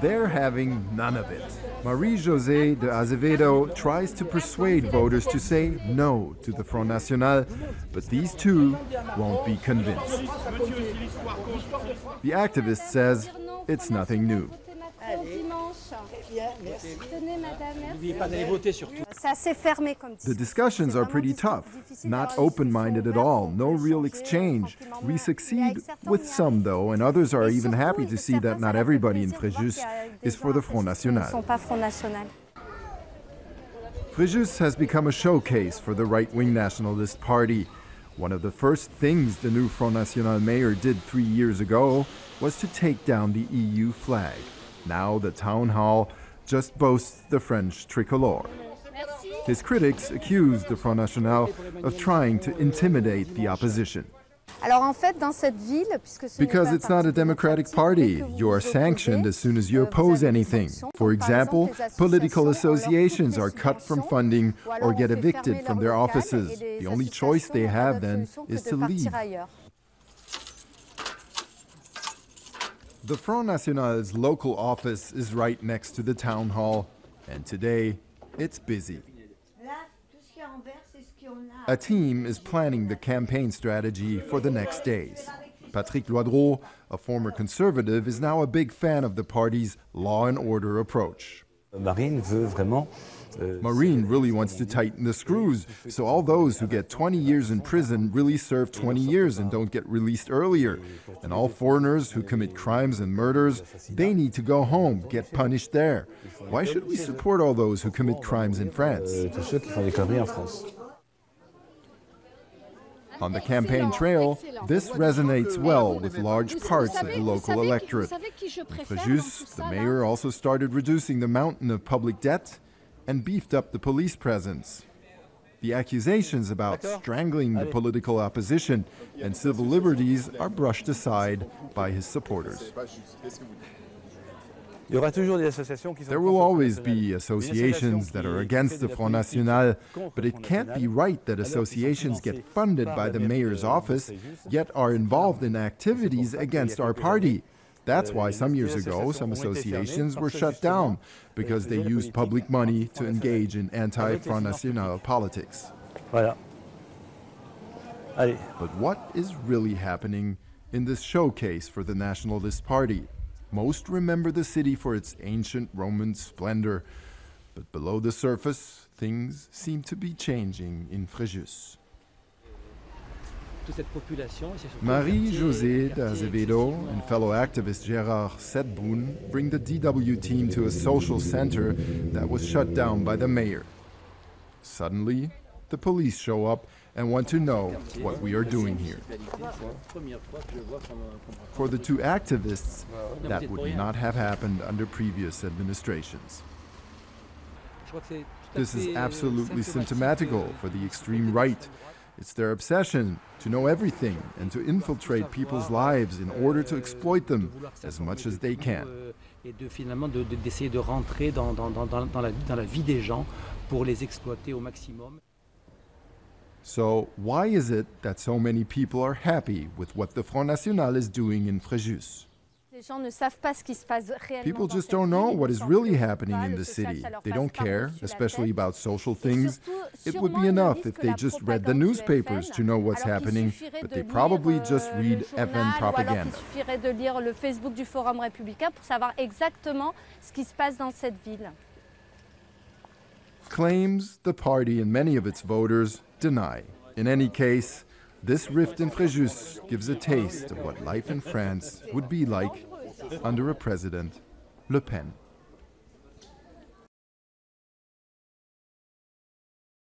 They're having none of it. Marie-Josée de Azevedo tries to persuade voters to say no to the Front National, but these two won't be convinced. The activist says it's nothing new. The discussions are pretty tough, not open-minded at all, no real exchange. We succeed with some, though, and others are even happy to see that not everybody in Fréjus is for the Front National. Fréjus has become a showcase for the right-wing nationalist party. One of the first things the new Front National mayor did 3 years ago was to take down the EU flag. Now the town hall just boasts the French tricolor. His critics accuse the Front National of trying to intimidate the opposition. Because it's not a democratic party, you are sanctioned as soon as you oppose anything. For example, political associations are cut from funding or get evicted from their offices. The only choice they have then is to leave. The Front National's local office is right next to the town hall, and today it's busy. A team is planning the campaign strategy for the next days. Patrick Loidreau, a former conservative, is now a big fan of the party's law and order approach. Marine really wants to tighten the screws, so all those who get 20 years in prison really serve 20 years and don't get released earlier. And all foreigners who commit crimes and murders, they need to go home, get punished there. Why should we support all those who commit crimes in France? On the campaign trail, this resonates well with large parts of the local electorate. In Fréjus, the mayor also started reducing the mountain of public debt and beefed up the police presence. The accusations about strangling the political opposition and civil liberties are brushed aside by his supporters. There will always be associations that are against the Front National, but it can't be right that associations get funded by the mayor's office, yet are involved in activities against our party. That's why some years ago, some associations were shut down, because they used public money to engage in anti-Front National politics. But what is really happening in this showcase for the Nationalist Party? Most remember the city for its ancient Roman splendor, but below the surface, things seem to be changing in Fréjus. Marie-Josée de Azevedo and fellow activist Gérard Sedboun bring the DW team to a social center that was shut down by the mayor. Suddenly, the police show up and want to know what we are doing here. For the two activists, that would not have happened under previous administrations. This is absolutely symptomatical for the extreme right. It's their obsession to know everything and to infiltrate people's lives in order to exploit them as much as they can. So why is it that so many people are happy with what the Front National is doing in Fréjus? People just don't know what is really happening in the city. They don't care, especially about social things. It would be enough if they just read the newspapers to know what's happening, but they probably just read FN propaganda. Claims the party and many of its voters deny. In any case, this rift in Fréjus gives a taste of what life in France would be like under a President Le Pen.